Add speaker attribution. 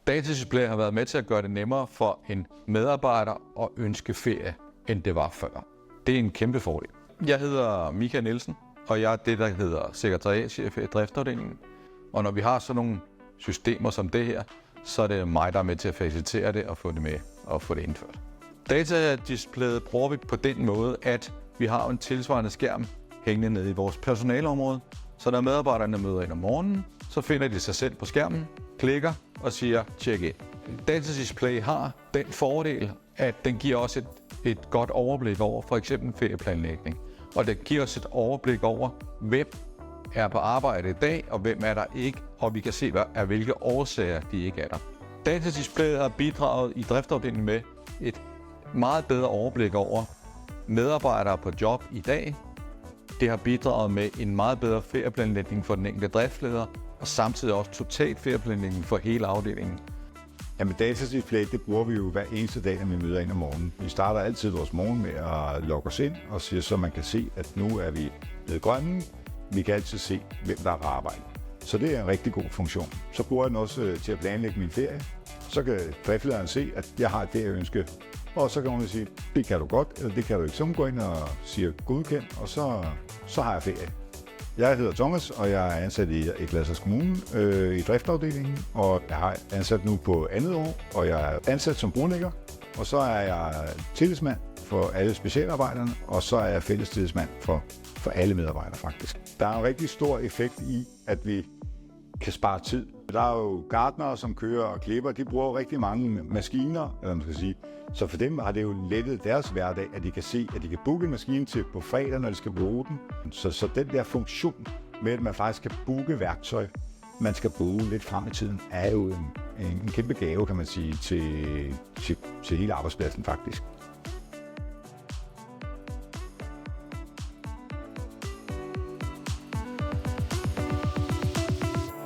Speaker 1: Datadisplay har været med til at gøre det nemmere for en medarbejder at ønske ferie, end det var før. Det er en kæmpe fordel. Jeg hedder Michael Nielsen, og jeg er det, der hedder sekretariatschef i driftsafdelingen. Og når vi har sådan nogle systemer som det her, så er det mig, der er med til at facilitere det og få det med og få det indført. Datadisplayet bruger vi på den måde, at vi har en tilsvarende skærm hængende nede i vores personaleområde. Så når medarbejderne møder ind om morgenen, så finder de sig selv på skærmen, klikker og siger check in. Datadisplay har den fordel, at den giver os et godt overblik over for eksempel ferieplanlægning. Og det giver os et overblik over, hvem er på arbejde i dag, og hvem er der ikke, og vi kan se, af hvilke årsager de ikke er der. Datadisplayet har bidraget i driftsafdelingen med et meget bedre overblik over medarbejdere på job i dag. Det har bidraget med en meget bedre ferieplanlægning for den enkelte driftsleder, og samtidig også total ferieplanlægning for hele afdelingen.
Speaker 2: Jamen, datadisplay, det bruger vi jo hver eneste dag, når vi møder ind om morgenen. Vi starter altid vores morgen med at logge os ind og siger, så man kan se, at nu er vi nede grønne. Vi kan altid se, hvem der er på arbejde. Så det er en rigtig god funktion. Så bruger jeg den også til at planlægge min ferie. Så kan driftslederen se, at jeg har et ferieønske. Og så kan hun sige, det kan du godt, eller det kan du ikke. Så hun går ind og siger godkendt, og så har jeg ferie. Jeg hedder Thomas, og jeg er ansat i Gladsaxe Kommune i driftsafdelingen, og jeg har ansat nu på andet år, og jeg er ansat som brolægger, og så er jeg tillidsmand for alle specialarbejderne, og så er jeg fælles tillidsmand for alle medarbejdere faktisk. Der er en rigtig stor effekt i, at vi kan spare tid. Der er jo gartnere, som kører og klipper, de bruger rigtig mange maskiner, eller man skal sige. Så for dem har det jo lettet deres hverdag, at de kan se, at de kan booke en maskine til på fredag, når de skal bruge den. Så den der funktion med, at man faktisk kan booke værktøj, man skal bruge lidt frem i tiden, er jo en kæmpe gave, kan man sige, til hele arbejdspladsen faktisk.